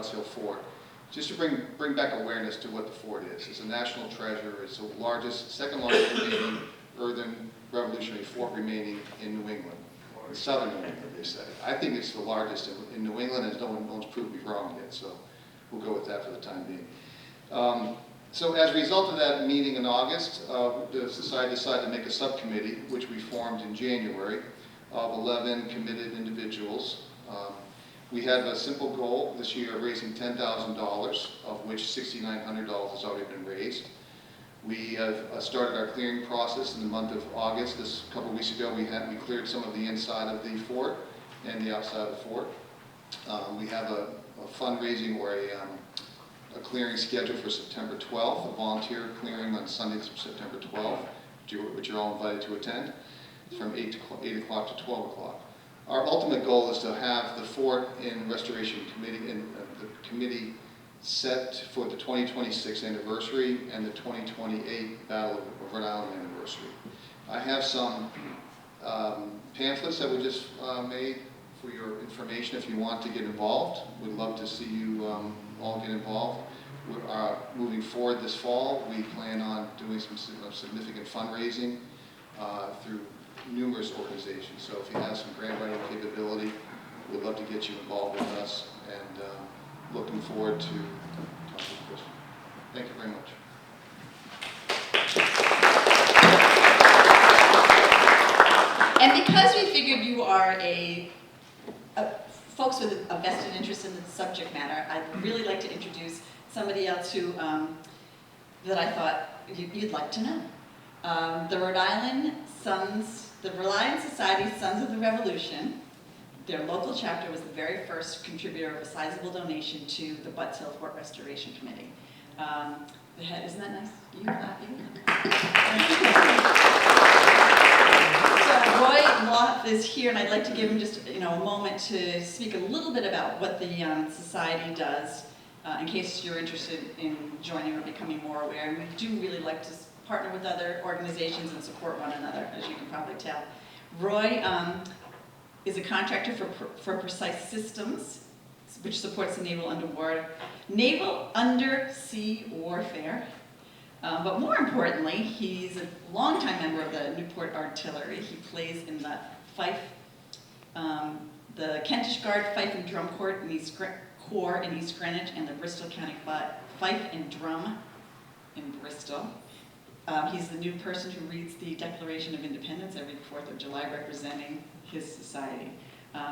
Butts Hill Fort. Just to bring back awareness to what the fort is. It's a national treasure. It's the largest, second largest remaining earthen Revolutionary fort remaining in New England, in southern New England, they say. I think it's the largest in New England, and no one's proved me wrong yet, so we'll go with that for the time being. So as a result of that meeting in August, the Society decided to make a subcommittee, which we formed in January, of 11 committed individuals. We have a simple goal this year of raising $10,000, of which $6,900 has already been raised. We have started our clearing process in the month of August. This a couple of weeks ago, we cleared some of the inside of the fort and the outside of the fort. We have a fundraising or a clearing scheduled for September 12th, a volunteer clearing on Sunday, September 12th, which you're all invited to attend, from 8 o'clock to 12 o'clock. Our ultimate goal is to have the fort in restoration committee and the committee set for the 2026 anniversary and the 2028 Battle of Rhode Island anniversary. I have some pamphlets that we just made for your information if you want to get involved. We'd love to see you all get involved. We're moving forward this fall. We plan on doing some significant fundraising through numerous organizations. So if you have some grant writing capability, we'd love to get you involved with us, and looking forward to talking to Christian. Thank you very much. And because we figured you are folks with a vested interest in the subject matter, I'd really like to introduce somebody else who that I thought you'd like to know. The Rhode Island Society Sons of the Revolution, their local chapter, was the very first contributor of a sizable donation to the Butts Hill Fort Restoration Committee. Isn't that nice? You clap, So Roy Loth is here, and I'd like to give him just a moment to speak a little bit about what the society does, in case you're interested in joining or becoming more aware. And we do really like to partner with other organizations and support one another, as you can probably tell. Roy is a contractor for Precise Systems, which supports the naval undersea warfare. But more importantly, he's a longtime member of the Newport Artillery. He plays in the Fife, the Kentish Guard Fife and Drum Corps in East Greenwich, and the Bristol County Fife and Drum in Bristol. He's the new person who reads the Declaration of Independence every 4th of July, representing his society.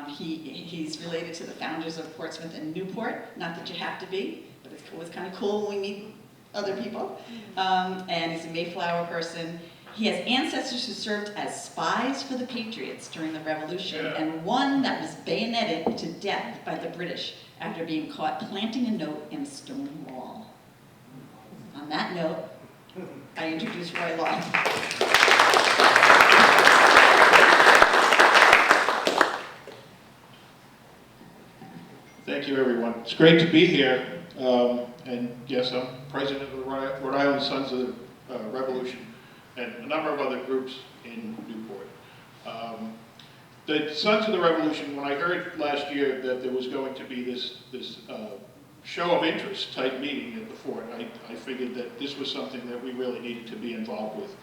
He's related to the founders of Portsmouth and Newport. Not that you have to be, but it's always kind of cool when we meet other people. And he's a Mayflower person. He has ancestors who served as spies for the Patriots during the Revolution, and one that was bayoneted to death by the British after being caught planting a note in a stone wall. On that note, I introduce Roy Loth. Thank you, everyone. It's great to be here. And yes, I'm president of the Rhode Island Sons of the Revolution and a number of other groups in Newport. The Sons of the Revolution, when I heard last year that there was going to be this show of interest type meeting at the fort, I figured that this was something that we really needed to be involved with.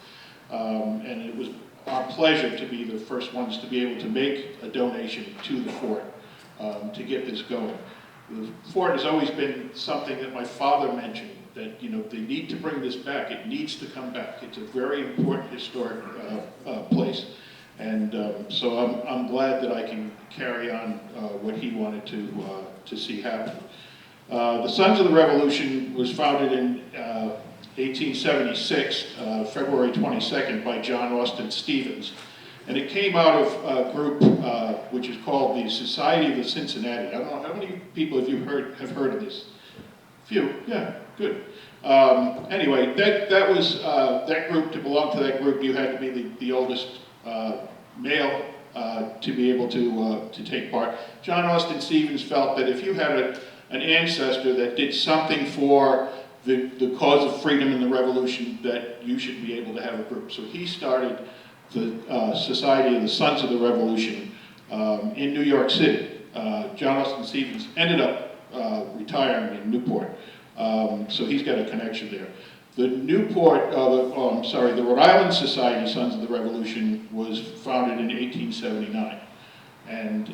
And it was our pleasure to be the first ones to be able to make a donation to the fort to get this going. The fort has always been something that my father mentioned, that they need to bring this back. It needs to come back. It's a very important historic place. And so I'm glad that I can carry on what he wanted to see happen. The Sons of the Revolution was founded in 1876, February 22nd, by John Austin Stevens. And it came out of a group which is called the Society of the Cincinnati. I don't know, how many people have heard of this? Few, yeah, good. Anyway, that was that group. To belong to that group, you had to be the oldest male to be able to take part. John Austin Stevens felt that if you had an ancestor that did something for the cause of freedom in the Revolution, that you should be able to have a group. So he started the Society of the Sons of the Revolution in New York City. John Austin Stevens ended up retiring in Newport. So he's got a connection there. The the Rhode Island Society, Sons of the Revolution, was founded in 1879. And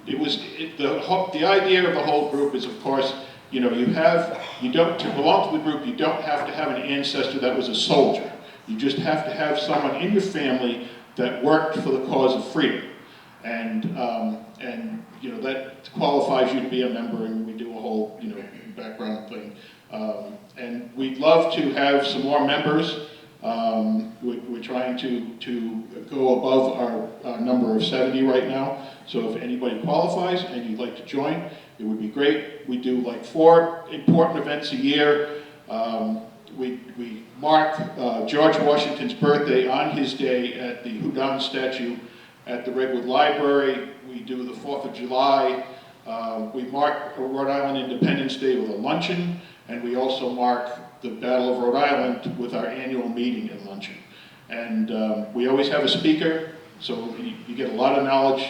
the idea of the whole group is, of course, to belong to the group, you don't have to have an ancestor that was a soldier. You just have to have someone in your family that worked for the cause of freedom. And that qualifies you to be a member, and we do a whole, background thing. And we'd love to have some more members. We're trying to go above our number of 70 right now. So if anybody qualifies and you'd like to join, it would be great. We do like 4 important events a year. We mark George Washington's birthday on his day at the Houdon statue at the Redwood Library. We do the 4th of July. We mark Rhode Island Independence Day with a luncheon, and we also mark the Battle of Rhode Island with our annual meeting and luncheon. And we always have a speaker, so you get a lot of knowledge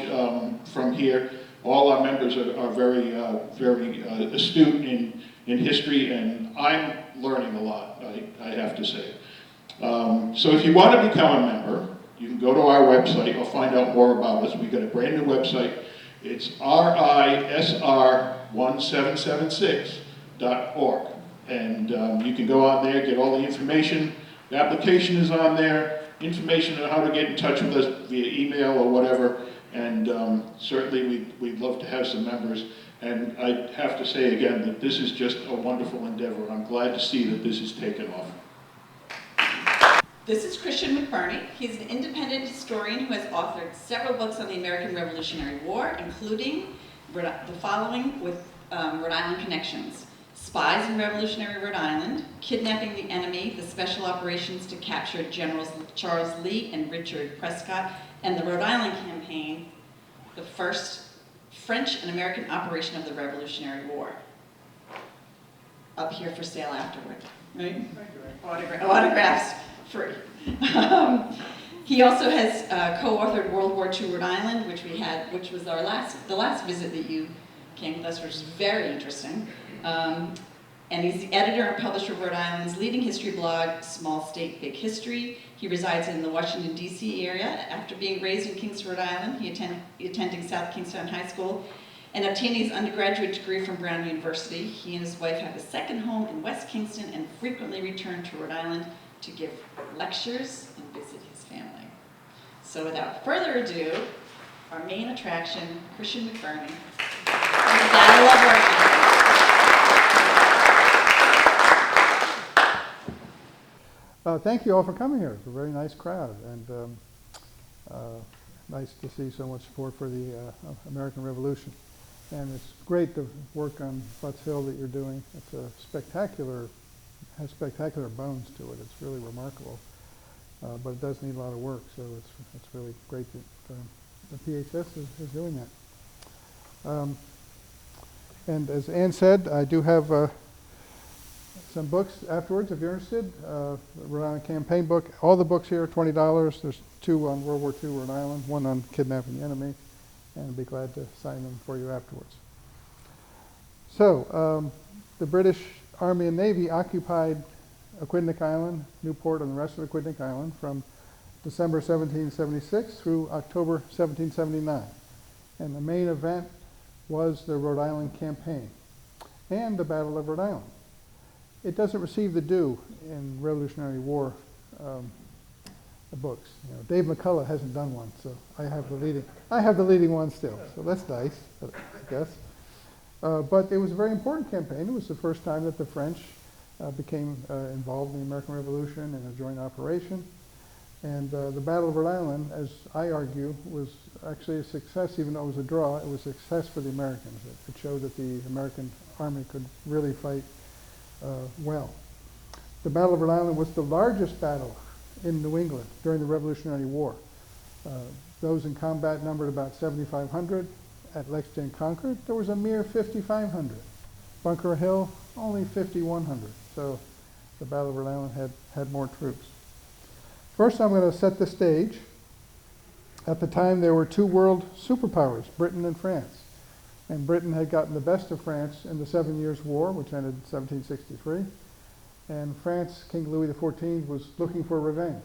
from here. All our members are very astute in history, and I'm learning a lot, I have to say. So if you want to become a member, you can go to our website or find out more about us. We've got a brand new website. It's risr1776.org. And you can go on there, get all the information. The application is on there, information on how to get in touch with us via email or whatever. And certainly we'd love to have some members. And I have to say again that this is just a wonderful endeavor. I'm glad to see that this has taken off. This is Christian McBurney. He's an independent historian who has authored several books on the American Revolutionary War, including the following with Rhode Island connections: Spies in Revolutionary Rhode Island, Kidnapping the Enemy, the Special Operations to Capture Generals Charles Lee and Richard Prescott, and the Rhode Island Campaign, the first French and American operation of the Revolutionary War. Up here for sale afterward, right? Autographs free. He also has co-authored World War II Rhode Island, which was the last visit that you came with us, which was very interesting. And he's the editor and publisher of Rhode Island's leading history blog, Small State, Big History. He resides in the Washington, D.C. area. After being raised in Kingston, Rhode Island, he attending South Kingstown High School and obtaining his undergraduate degree from Brown University. He and his wife have a second home in West Kingston and frequently return to Rhode Island to give lectures and visit his family. So without further ado, our main attraction, Christian McBurney, from the Battle of Rhode Island. Thank you all for coming here. It's a very nice crowd, and nice to see so much support for the American Revolution. And it's great the work on Butts Hill that you're doing. It's a has spectacular bones to it. It's really remarkable, but it does need a lot of work. So it's really great that the PHS is doing that. And as Ann said, I do have some books afterwards if you're interested. The Rhode Island Campaign book. All the books here are $20. There's 2 on World War II Rhode Island, 1 on Kidnapping the Enemy, and I'd be glad to sign them for you afterwards. So the British Army and Navy occupied Aquidneck Island, Newport, and the rest of Aquidneck Island from December 1776 through October 1779. And the main event was the Rhode Island Campaign and the Battle of Rhode Island. It doesn't receive the due in Revolutionary War books. Dave McCullough hasn't done one, so I have the leading one still. So that's nice, I guess. But it was a very important campaign. It was the first time that the French became involved in the American Revolution in a joint operation. And the Battle of Rhode Island, as I argue, was actually a success. Even though it was a draw, it was a success for the Americans. It showed that the American army could really fight well. The Battle of Rhode Island was the largest battle in New England during the Revolutionary War. Those in combat numbered about 7,500. At Lexington and Concord, there was a mere 5,500. Bunker Hill, only 5,100. So the Battle of Rhode Island had more troops. First, I'm going to set the stage. At the time, there were 2 world superpowers, Britain and France. And Britain had gotten the best of France in the 7 Years' War, which ended in 1763. And France, King Louis XIV, was looking for revenge.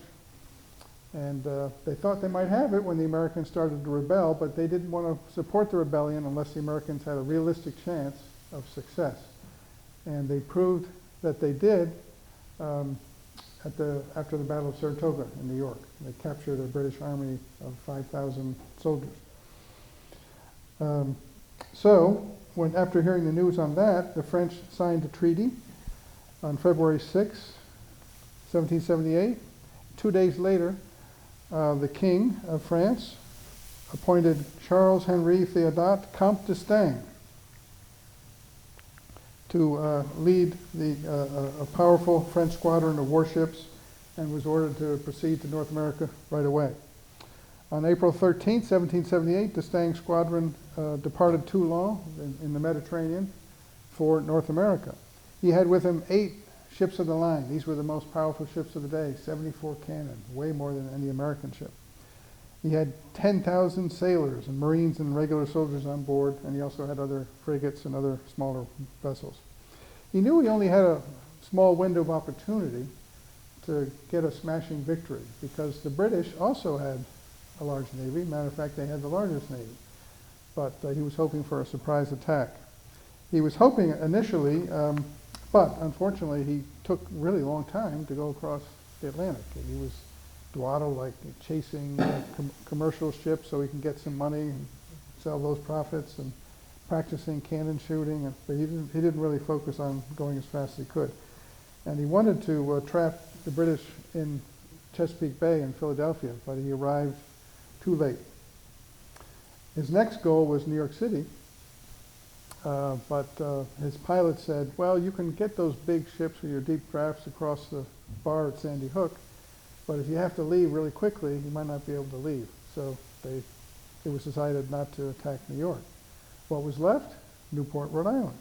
And they thought they might have it when the Americans started to rebel, but they didn't want to support the rebellion unless the Americans had a realistic chance of success. And they proved that they did after the Battle of Saratoga in New York. They captured a British army of 5,000 soldiers. After hearing the news on that, the French signed a treaty on February 6, 1778. 2 days later, the King of France appointed Charles Henri Theodat Comte d'Estaing to lead a powerful French squadron of warships, and was ordered to proceed to North America right away. On April 13, 1778, d'Estaing's squadron departed Toulon in the Mediterranean for North America. He had with him 8 ships of the line. These were the most powerful ships of the day, 74 cannon, way more than any American ship. He had 10,000 sailors and Marines and regular soldiers on board, and he also had other frigates and other smaller vessels. He knew he only had a small window of opportunity to get a smashing victory, because the British also had a large navy. Matter of fact, they had the largest navy. But he was hoping for a surprise attack. He was hoping initially, but unfortunately he took a really long time to go across the Atlantic. He was dawdled, like chasing commercial ships so he can get some money and sell those profits, and practicing cannon shooting. But he didn't really focus on going as fast as he could. And he wanted to trap the British in Chesapeake Bay in Philadelphia, but he arrived too late. His next goal was New York City, but his pilot said, well, you can get those big ships with your deep drafts across the bar at Sandy Hook, but if you have to leave really quickly, you might not be able to leave. So it was decided not to attack New York. What was left? Newport, Rhode Island.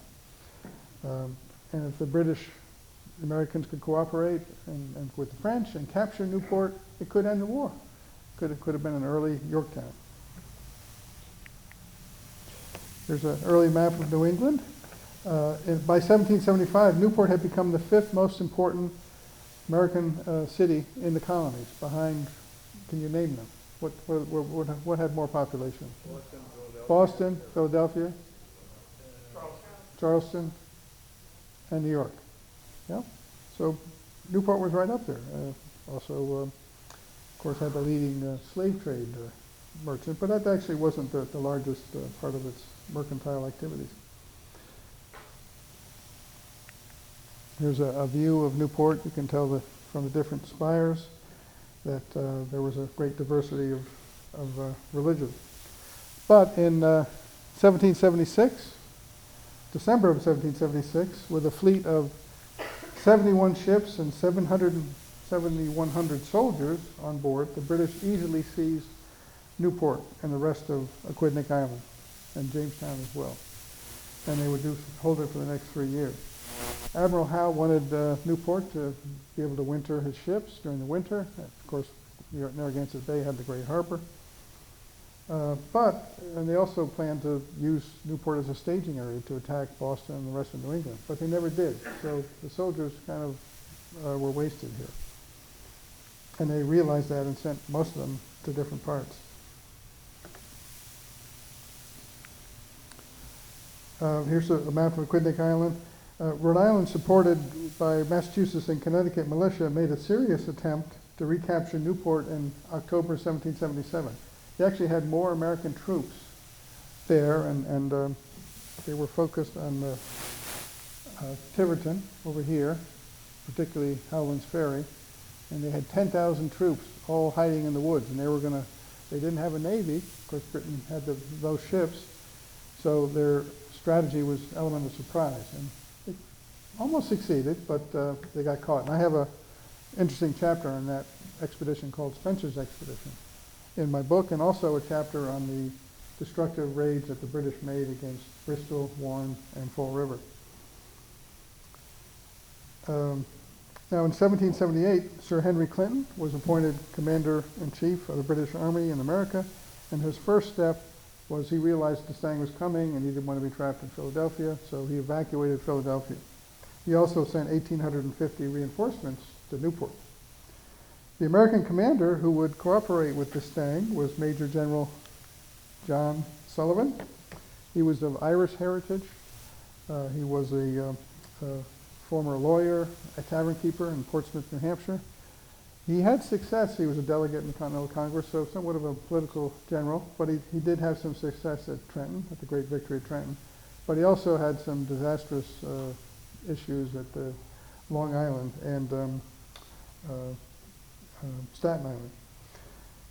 And if the Americans could cooperate and with the French and capture Newport, it could end the war. Could have been an early Yorktown. There's an early map of New England. By 1775, Newport had become the 5th most important American city in the colonies, behind, can you name them? What had more population? Boston, Philadelphia, Charleston, and New York. Yeah, so Newport was right up there. Also, of course, had the leading slave trade merchant, but that actually wasn't the largest part of its mercantile activities. Here's a view of Newport. You can tell from the different spires that there was a great diversity of religion. But in 1776, December of 1776, with a fleet of 71 ships and 7,100 soldiers on board, the British easily seized Newport and the rest of Aquidneck Island, and Jamestown as well. And they would hold it for the next 3 years. Admiral Howe wanted Newport to be able to winter his ships during the winter. Of course, Narragansett Bay had the Great Harbor. And they also planned to use Newport as a staging area to attack Boston and the rest of New England, but they never did. So the soldiers kind of were wasted here. And they realized that and sent most of them to different parts. Here's a map of Aquidneck Island. Rhode Island, supported by Massachusetts and Connecticut militia, made a serious attempt to recapture Newport in October 1777. They actually had more American troops there, and they were focused on Tiverton over here, particularly Howland's Ferry, and they had 10,000 troops all hiding in the woods, and they didn't have a navy. Of course, Britain had those ships, so their strategy was element of surprise, and they almost succeeded, but they got caught. And I have an interesting chapter on that expedition called Spencer's Expedition in my book, and also a chapter on the destructive raids that the British made against Bristol, Warren, and Fall River. Now in 1778, Sir Henry Clinton was appointed Commander-in-Chief of the British Army in America, and his first step was he realized D'Estaing was coming and he didn't want to be trapped in Philadelphia, so he evacuated Philadelphia. He also sent 1,850 reinforcements to Newport. The American commander who would cooperate with D'Estaing was Major General John Sullivan. He was of Irish heritage. He was a former lawyer, a tavern keeper in Portsmouth, New Hampshire. He had success. He was a delegate in the Continental Congress, so somewhat of a political general, but he did have some success at Trenton, at the Great Victory at Trenton. But he also had some disastrous issues at Long Island and Staten Island.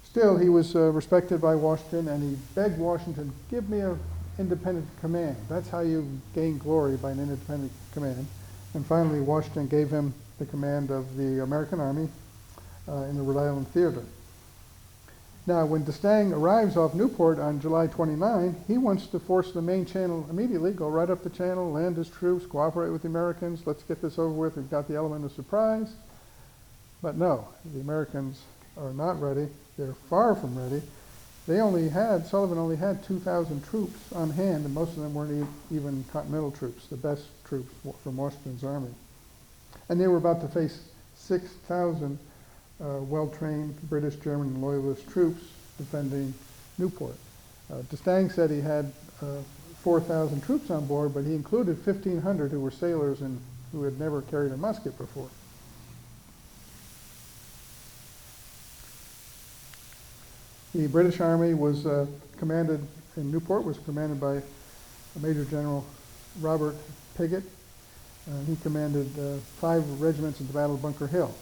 Still, he was respected by Washington, and he begged Washington, give me an independent command. That's how you gain glory, by an independent command. And finally, Washington gave him the command of the American Army in the Rhode Island Theater. Now, when D'Estaing arrives off Newport on July 29, he wants to force the main channel immediately, go right up the channel, land his troops, cooperate with the Americans, let's get this over with, we've got the element of surprise. But no, the Americans are not ready. They're far from ready. Sullivan only had 2,000 troops on hand, and most of them weren't even Continental troops, the best troops from Washington's army. And they were about to face 6,000 well-trained British, German, and Loyalist troops defending Newport. D'Estaing said he had 4,000 troops on board, but he included 1,500 who were sailors and who had never carried a musket before. The British Army was commanded in Newport, was commanded by Major General Robert Piggott. He commanded 5 regiments at the Battle of Bunker Hill.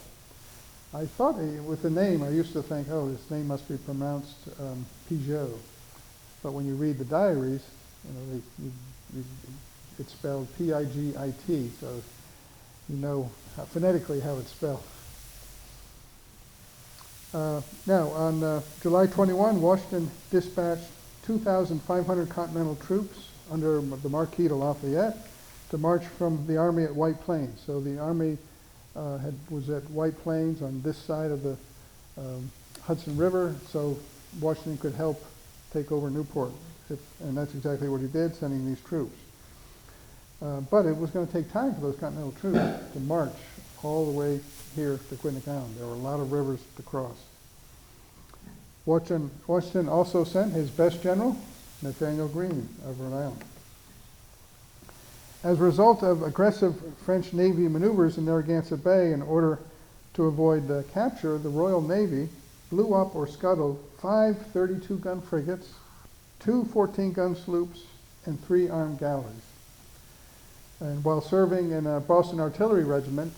I thought with the name, I used to think, oh, this name must be pronounced Pigot. But when you read the diaries, it's spelled P-I-G-I-T, so you know phonetically how it's spelled. Now, on July 21, Washington dispatched 2,500 Continental troops under the Marquis de Lafayette to march from the army at White Plains. So the army was at White Plains on this side of the Hudson River, so Washington could help take over Newport. And that's exactly what he did, sending these troops. But it was going to take time for those Continental troops to march all the way here to Quinnipiac Island. There were a lot of rivers to cross. Washington also sent his best general, Nathaniel Greene of Rhode Island. As a result of aggressive French Navy maneuvers in Narragansett Bay in order to avoid capture, the Royal Navy blew up or scuttled 5 32-gun frigates, 2 14-gun sloops, and 3 armed galleys. And while serving in a Boston Artillery Regiment,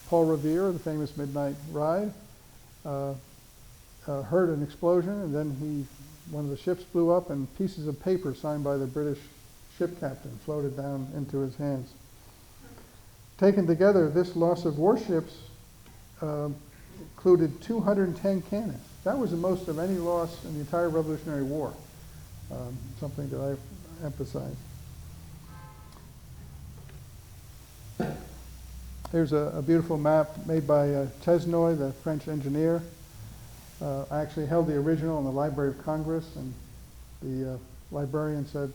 Paul Revere, the famous Midnight Ride, heard an explosion, and then one of the ships blew up, and pieces of paper signed by the British ship captain floated down into his hands. Taken together, this loss of warships included 210 cannons. That was the most of any loss in the entire Revolutionary War, something that I've emphasized. Here's a beautiful map made by Tesnoy, the French engineer. I actually held the original in the Library of Congress, and the librarian said,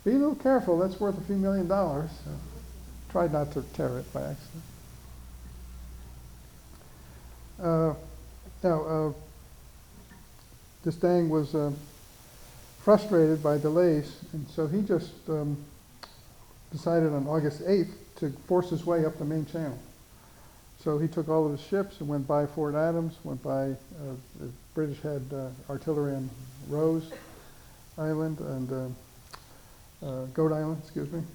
be a little careful, that's worth a few $1 million. So tried not to tear it by accident. Now, D'Estaing was frustrated by delays, and so he just decided on August 8th to force his way up the main channel. So he took all of his ships and went by Fort Adams, went by, the British had artillery on Rose Island and Goat Island,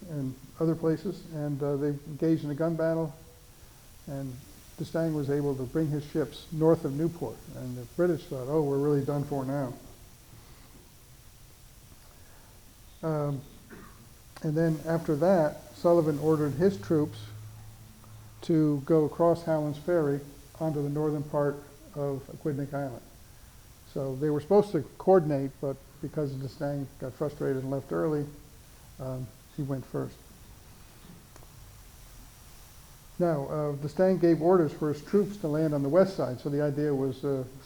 and other places, and they engaged in a gun battle, and D'Estaing was able to bring his ships north of Newport, and the British thought, oh, we're really done for now. And then after that, Sullivan ordered his troops to go across Howland's Ferry onto the northern part of Quinnipiac Island. So they were supposed to coordinate, but because D'Estaing got frustrated and left early, he went first. Now, D'Estaing gave orders for his troops to land on the west side. So the idea was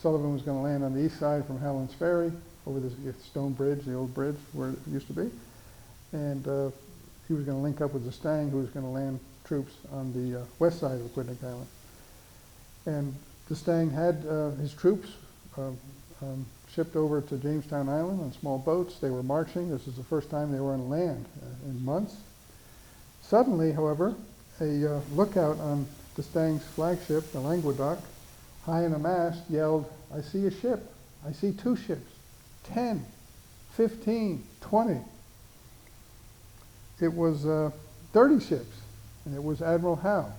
Sullivan was going to land on the east side from Howland's Ferry, over this stone bridge, the old bridge where it used to be. And he was going to link up with D'Estaing, who was going to land troops on the west side of Quidnick Island. And D'Estaing had his troops shipped over to Jamestown Island on small boats. They were marching. This is the first time they were on land in months. Suddenly, however, a lookout on D'Estaing's flagship, the Languedoc, high in a mast, yelled, "I see a ship. I see 2 ships, 10, 15, 20. It was 30 ships, and it was Admiral Howe,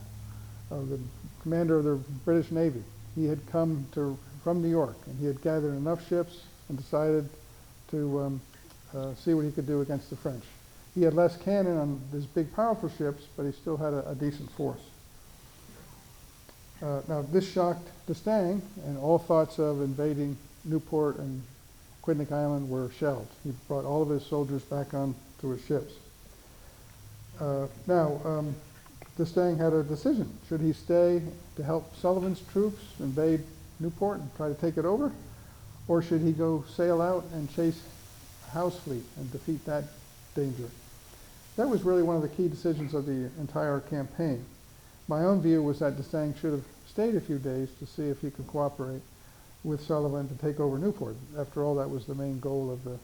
the commander of the British Navy. He had come from New York, and he had gathered enough ships and decided to see what he could do against the French. He had less cannon on his big, powerful ships, but he still had a decent force. Now, this shocked D'Estaing, and all thoughts of invading Newport and Quidnick Island were shelved. He brought all of his soldiers back on to his ships. D'Estaing had a decision. Should he stay to help Sullivan's troops invade Newport and try to take it over? Or should he go sail out and chase Howe's fleet and defeat that danger? That was really one of the key decisions of the entire campaign. My own view was that D'Estaing should have stayed a few days to see if he could cooperate with Sullivan to take over Newport. After all, that was the main goal of the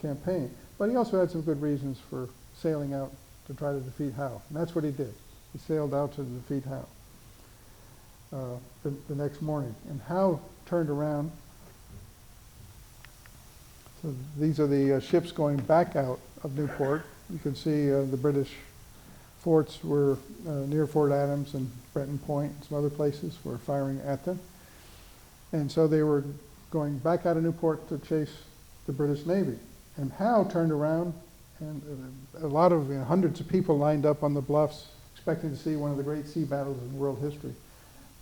campaign. But he also had some good reasons for sailing out to try to defeat Howe. And that's what he did. He sailed out to defeat Howe the next morning. And Howe turned around. So these are the ships going back out of Newport. You can see the British forts were near Fort Adams and Breton Point and some other places were firing at them. And so they were going back out of Newport to chase the British Navy. And Howe turned around, and a lot of hundreds of people lined up on the bluffs expecting to see one of the great sea battles in world history.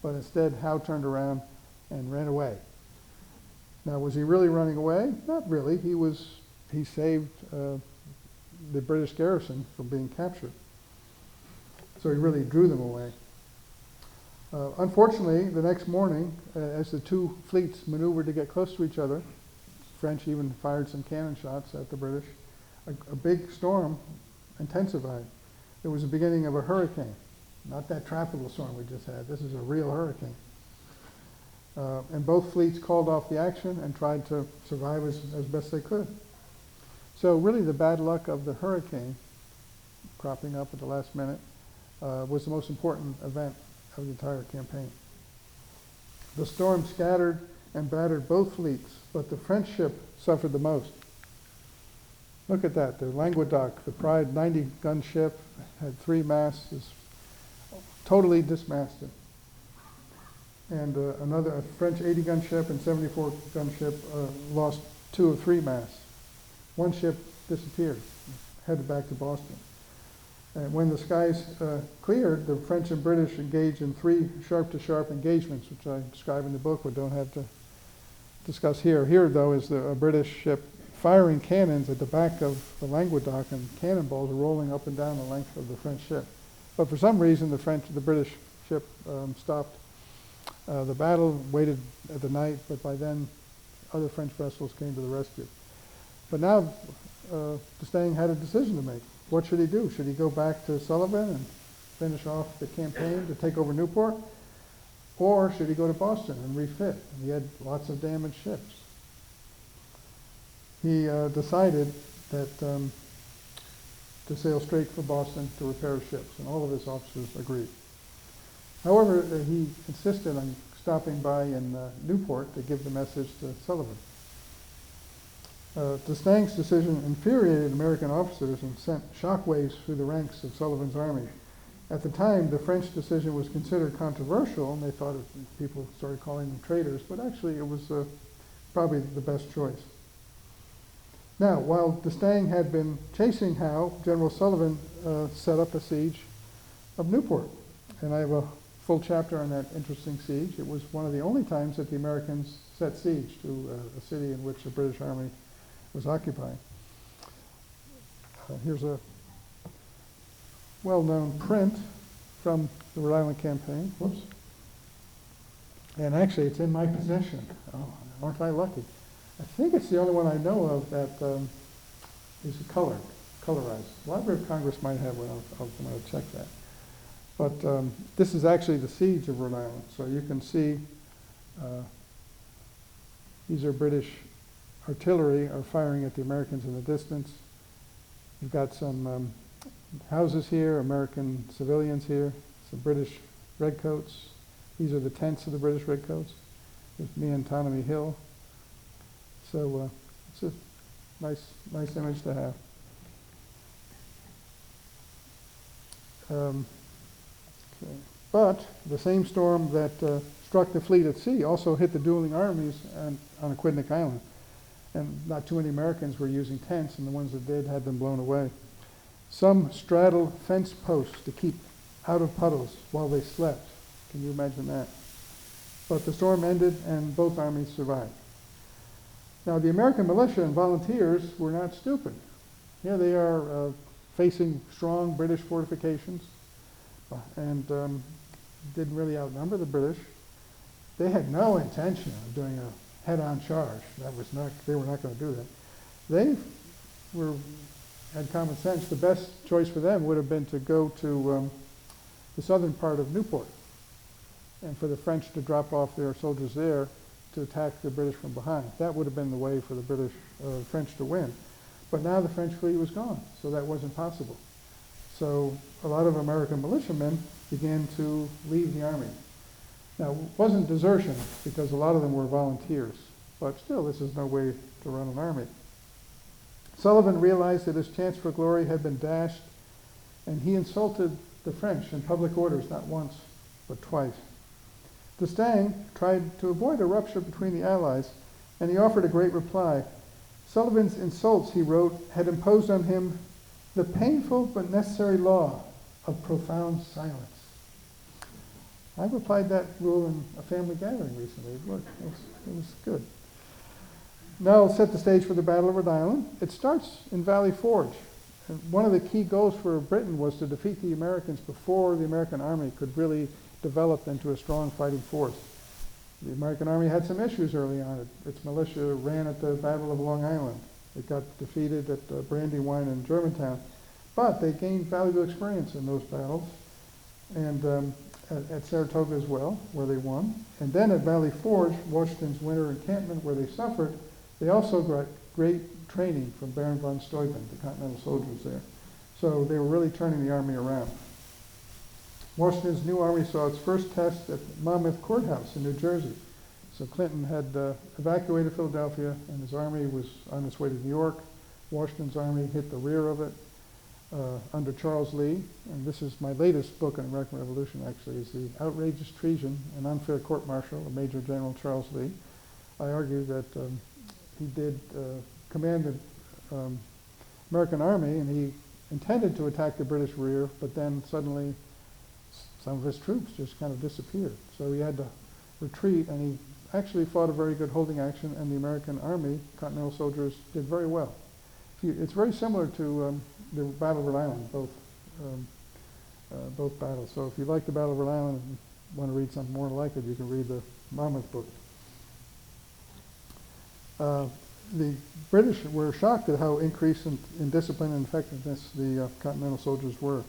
But instead, Howe turned around and ran away. Now, was he really running away? Not really. He saved the British garrison from being captured. So he really drew them away. Unfortunately, the next morning, as the 2 fleets maneuvered to get close to each other, French even fired some cannon shots at the British, a big storm intensified. It was the beginning of a hurricane, not that tropical storm we just had. This is a real hurricane. And both fleets called off the action and tried to survive as best they could. So really the bad luck of the hurricane cropping up at the last minute was the most important event of the entire campaign. The storm scattered and battered both fleets, but the French ship suffered the most. Look at that, the Languedoc, the Pride 90-gun ship, had 3 masts, is totally dismasted. And a French 80-gun ship and 74-gun ship lost 2 of 3 masts. 1 ship disappeared, headed back to Boston. And when the skies cleared, the French and British engaged in 3 sharp-to-sharp engagements, which I describe in the book, but don't have to discuss here. Here, though, is a British ship firing cannons at the back of the Languedoc, and cannonballs are rolling up and down the length of the French ship. But for some reason, the British ship stopped the battle, waited at the night, but by then, other French vessels came to the rescue. But now, D'Estaing had a decision to make. What should he do? Should he go back to Sullivan and finish off the campaign to take over Newport? Or should he go to Boston and refit? He had lots of damaged ships. He decided that to sail straight for Boston to repair his ships, and all of his officers agreed. However, he insisted on stopping by in Newport to give the message to Sullivan. D'Estaing's decision infuriated American officers and sent shockwaves through the ranks of Sullivan's army. At the time, the French decision was considered controversial, and they thought people started calling them traitors, but actually it was probably the best choice. Now, while D'Estaing had been chasing Howe, General Sullivan set up a siege of Newport. And I have a full chapter on that interesting siege. It was one of the only times that the Americans set siege to a city in which the British Army was occupying. Here's a well-known print from the Rhode Island campaign. Whoops. And actually, it's in my possession. Oh, aren't I lucky? I think it's the only one I know of that is colorized. Library of Congress might have one. I'll check that. But this is actually the siege of Rhode Island. So you can see these are British artillery are firing at the Americans in the distance. You've got some houses here, American civilians here, some British redcoats. These are the tents of the British redcoats. There's me and Autonomy Hill. So it's a nice image to have. Okay. But the same storm that struck the fleet at sea also hit the dueling armies on Aquidneck Island. And not too many Americans were using tents, and the ones that did had them blown away. Some straddled fence posts to keep out of puddles while they slept. Can you imagine that? But the storm ended, and both armies survived. Now, the American militia and volunteers were not stupid. Here they are facing strong British fortifications and didn't really outnumber the British. They had no intention of doing a head-on charge. They were not going to do that. They had common sense. The best choice for them would have been to go to the southern part of Newport and for the French to drop off their soldiers there to attack the British from behind. That would have been the way for the French to win. But now the French fleet was gone, so that wasn't possible. So a lot of American militiamen began to leave the army. Now, it wasn't desertion, because a lot of them were volunteers, but still, this is no way to run an army. Sullivan realized that his chance for glory had been dashed, and he insulted the French in public orders, not once, but twice. D'Estaing tried to avoid a rupture between the Allies, and he offered a great reply. Sullivan's insults, he wrote, had imposed on him the painful but necessary law of profound silence. I've applied that rule in a family gathering recently. Look, it was good. Now I'll set the stage for the Battle of Rhode Island. It starts in Valley Forge. And one of the key goals for Britain was to defeat the Americans before the American army could really develop into a strong fighting force. The American army had some issues early on. Its militia ran at the Battle of Long Island. It got defeated at Brandywine and Germantown. But they gained valuable experience in those battles. And at Saratoga as well, where they won. And then at Valley Forge, Washington's winter encampment, where they suffered, they also got great training from Baron von Steuben, the Continental soldiers there. So they were really turning the army around. Washington's new army saw its first test at Monmouth Courthouse in New Jersey. So Clinton had evacuated Philadelphia, and his army was on its way to New York. Washington's army hit the rear of it under Charles Lee. And this is my latest book on the American Revolution, actually, is The Outrageous Treason and Unfair Court-Martial of Major General Charles Lee. I argue that he did command the American army, and he intended to attack the British rear, but then suddenly some of his troops just kind of disappeared. So he had to retreat, and he actually fought a very good holding action, and the American army, Continental soldiers, did very well. It's very similar to the Battle of Rhode Island, both battles. So if you like the Battle of Rhode Island and want to read something more like it, you can read the Monmouth book. The British were shocked at how increased in discipline and effectiveness the Continental soldiers were.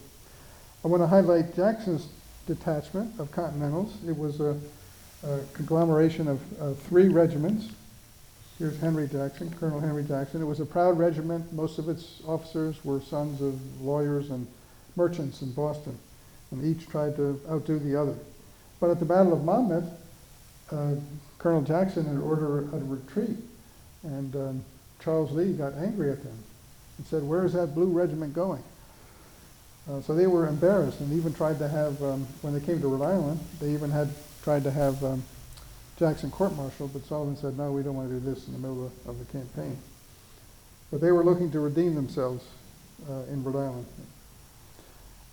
I want to highlight Jackson's detachment of Continentals. It was a conglomeration of 3 regiments. Here's Henry Jackson, Colonel Henry Jackson. It was a proud regiment. Most of its officers were sons of lawyers and merchants in Boston, and each tried to outdo the other. But at the Battle of Monmouth, Colonel Jackson had ordered a retreat, and Charles Lee got angry at them and said, "Where is that blue regiment going?" So they were embarrassed, and even tried to have, when they came to Rhode Island, they even had tried to have Jackson court-martialed, but Sullivan said, "No, we don't want to do this in the middle of the campaign." But they were looking to redeem themselves in Rhode Island.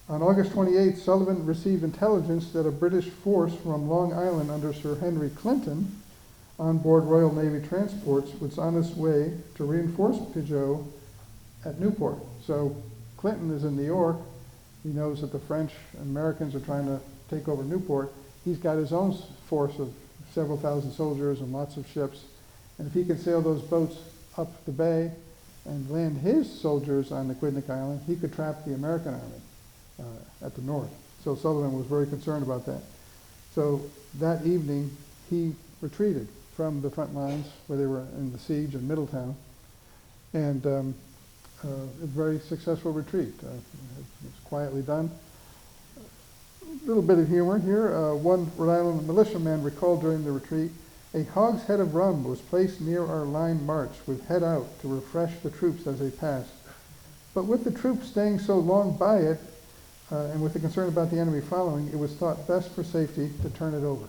On August 28th, Sullivan received intelligence that a British force from Long Island under Sir Henry Clinton on board Royal Navy transports was on its way to reinforce Pigot at Newport. So Clinton is in New York. He knows that the French and Americans are trying to take over Newport. He's got his own force of several thousand soldiers and lots of ships, And if he could sail those boats up the bay and land his soldiers on the Quidnick Island, he could trap the American army at the north. So Sullivan was very concerned about that. So that evening, he retreated from the front lines where they were in the siege in Middletown, and a very successful retreat. It was quietly done. A little bit of humor here. One Rhode Island militiaman recalled during the retreat, "A hogshead of rum was placed near our line march with head out to refresh the troops as they passed. But with the troops staying so long by it, and with the concern about the enemy following, it was thought best for safety to turn it over."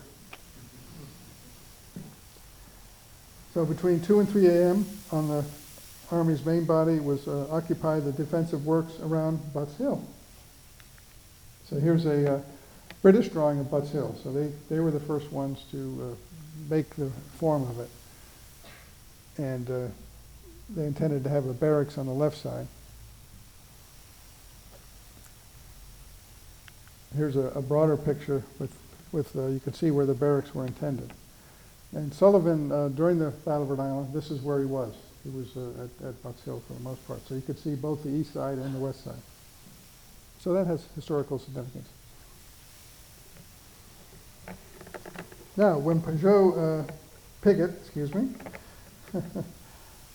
So between 2 and 3 a.m. on the Army's main body was occupy the defensive works around Butts Hill. So here's a British drawing of Butts Hill. So they were the first ones to make the form of it. And they intended to have a barracks on the left side. Here's a broader picture with you can see where the barracks were intended. And Sullivan, during the Battle of Rhode Island, this is where he was. He was at Butts Hill for the most part. So you could see both the east side and the west side. So that has historical significance. Now, when Pickett,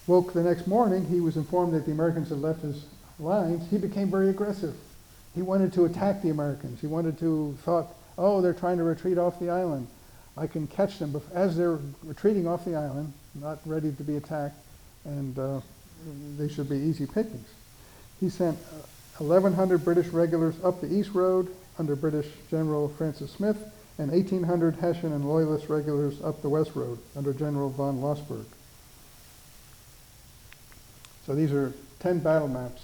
woke the next morning, he was informed that the Americans had left his lines. He became very aggressive. He wanted to attack the Americans. He thought, oh, they're trying to retreat off the island. I can catch them as they're retreating off the island, not ready to be attacked, and they should be easy pickings. He sent 1,100 British regulars up the East Road under British General Francis Smith, and 1,800 Hessian and Loyalist regulars up the West Road under General von Lossberg. So these are 10 battle maps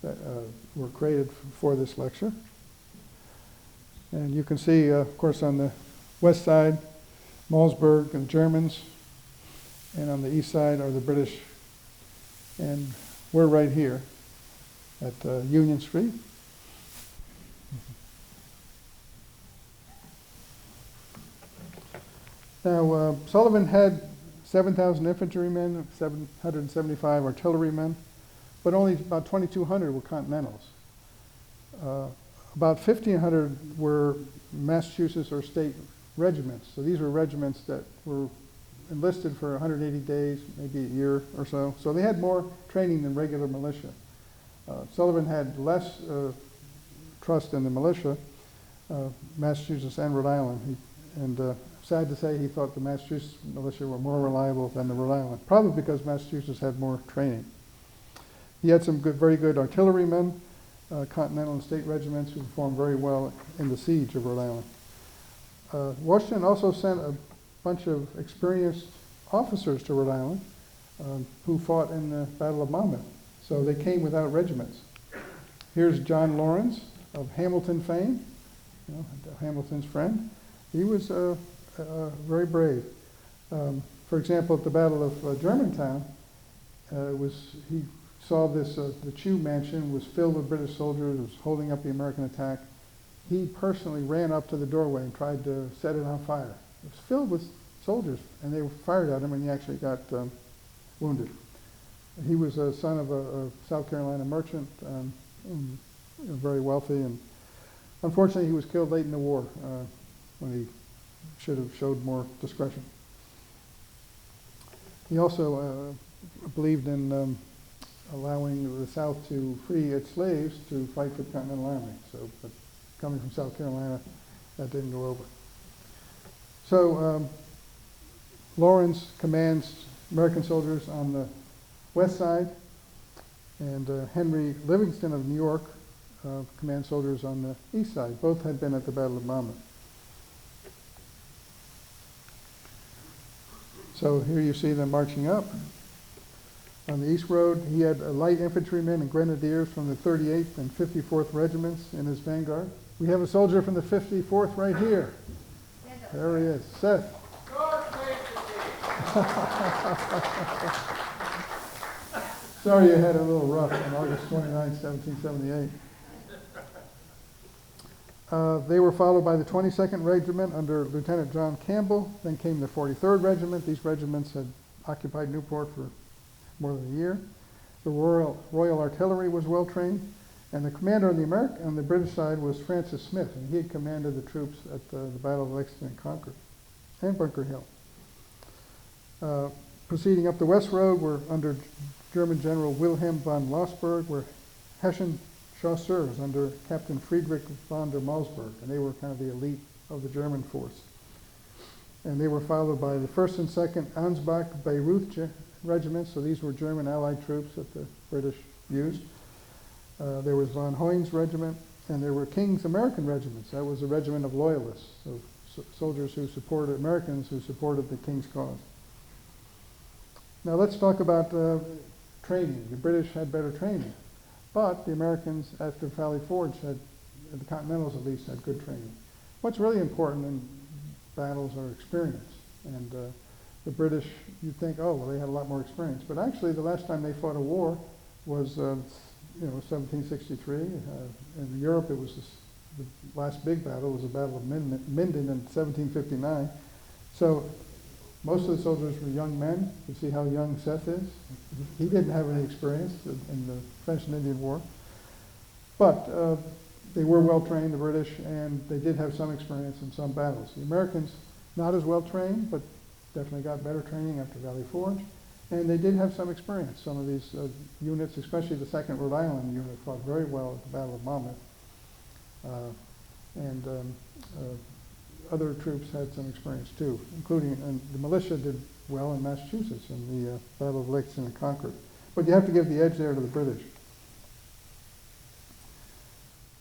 that were created for this lecture. And you can see, of course, on the west side, Malmesburg and the Germans, and on the east side are the British. And we're right here at Union Street. Now, Sullivan had 7,000 infantrymen, 775 artillerymen, but only about 2,200 were Continentals. About 1,500 were Massachusetts or state regiments. So these were regiments that were enlisted for 180 days, maybe a year or so. So they had more training than regular militia. Sullivan had less trust in the militia, Massachusetts and Rhode Island. Sad to say, he thought the Massachusetts militia were more reliable than the Rhode Island, probably because Massachusetts had more training. He had some very good artillerymen, Continental and state regiments who performed very well in the siege of Rhode Island. Washington also sent a bunch of experienced officers to Rhode Island who fought in the Battle of Monmouth. So they came without regiments. Here's John Lawrence of Hamilton fame, Hamilton's friend. He was very brave. For example, at the Battle of Germantown, he saw the Chew mansion was filled with British soldiers, was holding up the American attack. He personally ran up to the doorway and tried to set it on fire. It was filled with soldiers, and they fired at him, and he actually got wounded. He was a son of a South Carolina merchant, very wealthy, and unfortunately he was killed late in the war when he should have showed more discretion. He also believed in allowing the South to free its slaves to fight for the Continental Army. So, but coming from South Carolina, that didn't go over. So Lawrence commands American soldiers on the west side, and Henry Livingston of New York commands soldiers on the east side. Both had been at the Battle of Monmouth. So here you see them marching up. On the East Road, he had light infantrymen and grenadiers from the 38th and 54th Regiments in his vanguard. We have a soldier from the 54th right here. There he is, Seth. Sorry you had a little rough on August 29, 1778. They were followed by the 22nd Regiment under Lieutenant John Campbell. Then came the 43rd Regiment. These regiments had occupied Newport for more than a year. The Royal Artillery was well trained, and the commander on the British side was Francis Smith, and he had commanded the troops at the Battle of Lexington and Concord and Bunker Hill. Proceeding up the West Road were under German General Wilhelm von Lossberg, were Hessian chasseurs under Captain Friedrich von der Malsberg, and they were kind of the elite of the German force. And they were followed by the 1st and 2nd Ansbach Bayreuth regiments, so these were German Allied troops that the British used. There was von Hoyn's regiment, and there were King's American regiments. That was a regiment of loyalists, so soldiers who supported Americans who supported the King's cause. Now let's talk about training. The British had better training, but the Americans after Valley Forge had, the Continentals at least, had good training. What's really important in battles are experience, and the British, you'd think, oh, well, they had a lot more experience, but actually the last time they fought a war was 1763. In Europe, it was the last big battle was the Battle of Minden in 1759. So most of the soldiers were young men. You see how young Seth is? He didn't have any experience in the French and Indian War. But they were well trained, the British, and they did have some experience in some battles. The Americans, not as well trained, but definitely got better training after Valley Forge. And they did have some experience. Some of these units, especially the 2nd Rhode Island unit, fought very well at the Battle of Monmouth. Other troops had some experience too, including, and the militia did well in Massachusetts in the Battle of Lexington and Concord. But you have to give the edge there to the British.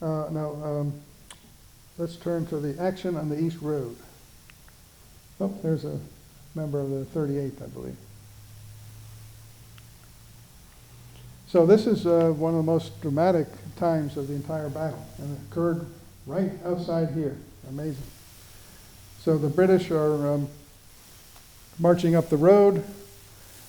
Now, let's turn to the action on the East Road. Oh, there's a member of the 38th, I believe. So this is one of the most dramatic times of the entire battle, and it occurred right outside here. Amazing. So the British are marching up the road.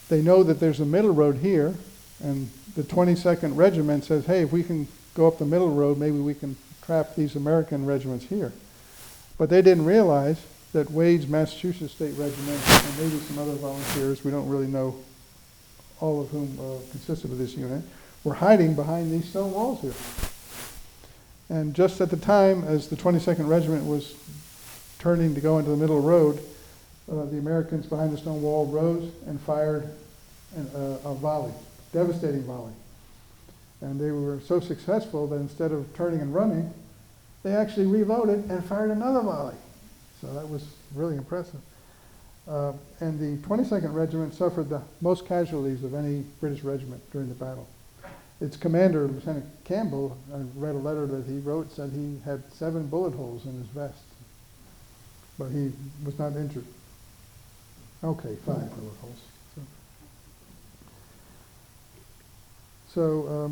They know that there's a middle road here, and the 22nd Regiment says, hey, if we can go up the middle road, maybe we can trap these American regiments here. But they didn't realize that Wade's Massachusetts State Regiment, and maybe some other volunteers, we don't really know all of whom consisted of this unit, were hiding behind these stone walls here. And just at the time, as the 22nd Regiment was turning to go into the middle road, the Americans behind the stone wall rose and fired a volley, devastating volley. And they were so successful that instead of turning and running, they actually reloaded and fired another volley. So that was really impressive. And the 22nd Regiment suffered the most casualties of any British regiment during the battle. Its commander, Lieutenant Campbell, I read a letter that he wrote, said he had 7 bullet holes in his vest, but he was not injured. Okay, 5 bullet holes. So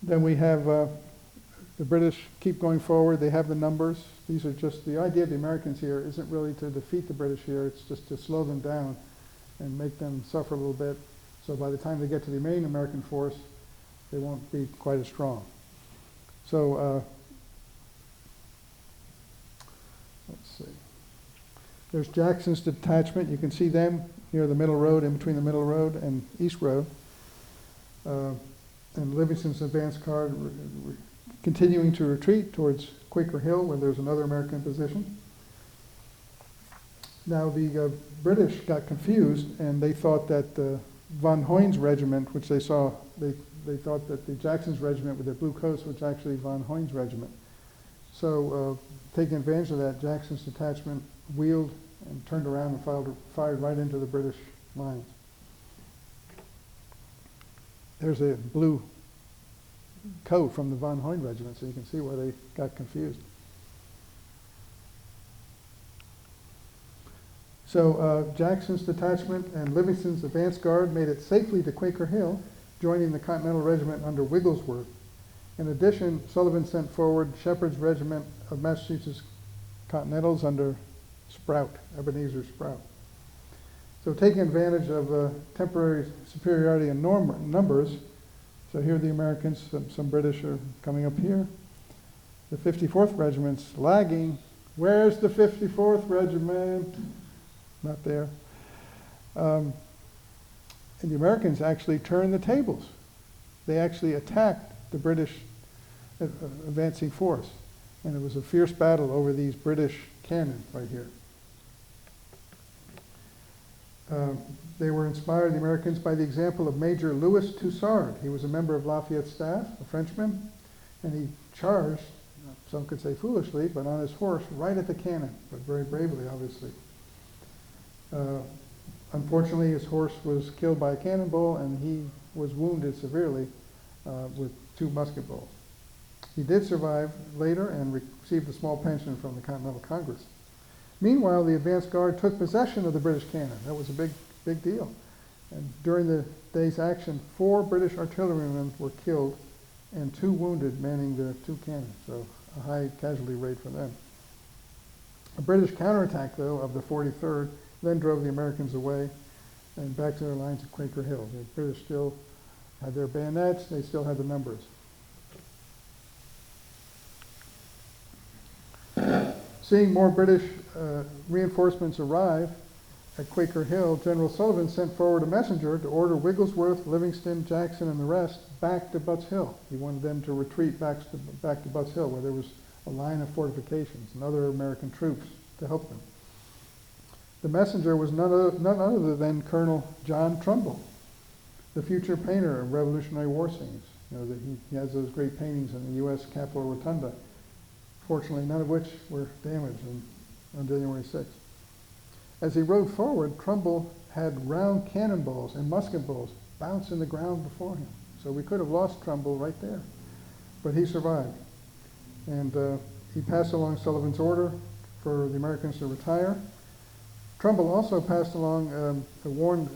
then we have the British keep going forward. They have the numbers. These are just, the idea of the Americans here isn't really to defeat the British here. It's just to slow them down and make them suffer a little bit. So by the time they get to the main American force, they won't be quite as strong. So let's see. There's Jackson's detachment. You can see them near the middle road, in between the middle road and East Road. And Livingston's advance guard continuing to retreat towards Quaker Hill, where there's another American position. Now the British got confused, and they thought that von Hoyn's regiment, which they saw, they thought that the Jackson's regiment with their blue coats was actually von Hoyn's regiment. So taking advantage of that, Jackson's detachment wheeled and turned around and fired right into the British lines. There's a blue coat from the von Hoyn regiment, so you can see why they got confused. So Jackson's detachment and Livingston's advance guard made it safely to Quaker Hill, joining the Continental Regiment under Wigglesworth. In addition, Sullivan sent forward Shepherd's Regiment of Massachusetts Continentals under Sprout, Ebenezer Sprout. So taking advantage of temporary superiority in numbers, so here the Americans, some British are coming up here, The 54th Regiment's lagging. Where's the 54th Regiment? Not there. And the Americans actually turned the tables. They actually attacked the British advancing force. And it was a fierce battle over these British cannon right here. They were inspired, the Americans, by the example of Major Louis Toussard. He was a member of Lafayette's staff, a Frenchman, and he charged, some could say foolishly, but on his horse right at the cannon, but very bravely, obviously. Unfortunately, his horse was killed by a cannonball, and he was wounded severely with 2 musket balls. He did survive later and received a small pension from the Continental Congress. Meanwhile, the advance guard took possession of the British cannon. That was a big deal. And during the day's action, 4 British artillerymen were killed and 2 wounded manning the 2 cannons, so a high casualty rate for them. A British counterattack, though, of the 43rd then drove the Americans away and back to their lines at Quaker Hill. The British still had their bayonets, they still had the numbers. Seeing more British reinforcements arrive at Quaker Hill, General Sullivan sent forward a messenger to order Wigglesworth, Livingston, Jackson, and the rest back to Butts Hill. He wanted them to retreat back to Butts Hill, where there was a line of fortifications and other American troops to help them. The messenger was none other than Colonel John Trumbull, the future painter of Revolutionary War scenes. You know, that he has those great paintings in the U.S. Capitol Rotunda, fortunately none of which were damaged on January 6th. As he rode forward, Trumbull had round cannonballs and musket balls bounce in the ground before him. So we could have lost Trumbull right there, but he survived. And he passed along Sullivan's order for the Americans to retire. Trumbull also passed along, warned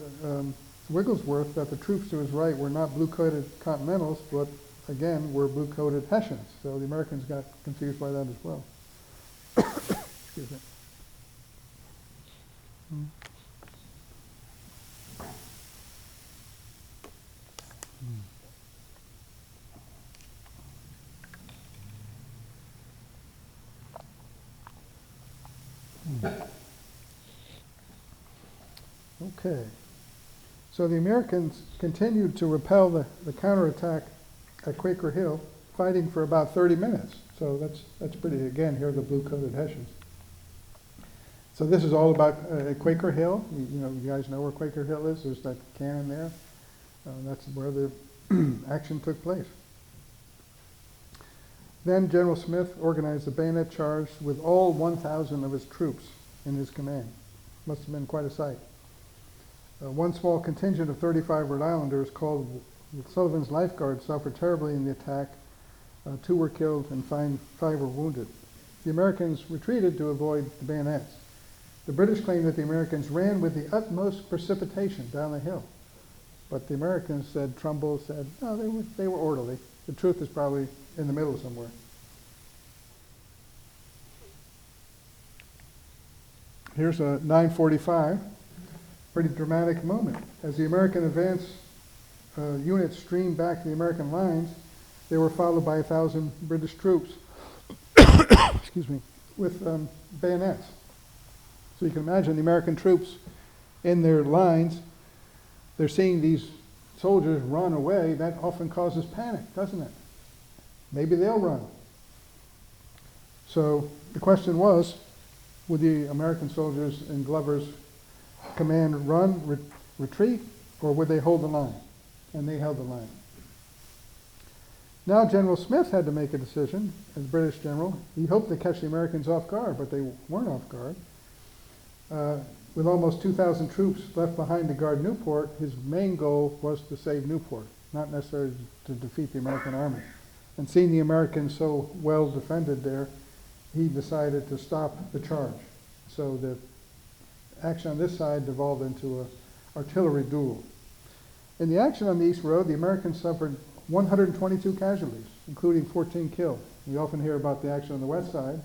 Wigglesworth that the troops to his right were not blue-coated Continentals, but again were blue-coated Hessians. So the Americans got confused by that as well. Excuse me. Okay. So the Americans continued to repel the counterattack at Quaker Hill, fighting for about 30 minutes. So that's pretty, again, here are the blue-coated Hessians. So this is all about Quaker Hill. You guys know where Quaker Hill is. There's that cannon there. That's where the action took place. Then General Smith organized a bayonet charge with all 1,000 of his troops in his command. Must have been quite a sight. One small contingent of 35 Rhode Islanders called Sullivan's Lifeguard suffered terribly in the attack. 2 were killed and 5 were wounded. The Americans retreated to avoid the bayonets. The British claimed that the Americans ran with the utmost precipitation down the hill. But the Americans said, Trumbull said, no, they were orderly. The truth is probably in the middle somewhere. Here's a 9:45, pretty dramatic moment. As the American advance units streamed back to the American lines, they were followed by 1,000 British troops, excuse me, with bayonets. So you can imagine the American troops in their lines, they're seeing these soldiers run away. That often causes panic, doesn't it? Maybe they'll run. So the question was, would the American soldiers in Glover's command run, retreat, or would they hold the line? And they held the line. Now General Smith had to make a decision as British general. He hoped to catch the Americans off guard, but they weren't off guard. With almost 2,000 troops left behind to guard Newport, his main goal was to save Newport, not necessarily to defeat the American army. And seeing the Americans so well defended there, he decided to stop the charge. So the action on this side devolved into an artillery duel. In the action on the East Road, the Americans suffered 122 casualties, including 14 killed. You often hear about the action on the west side,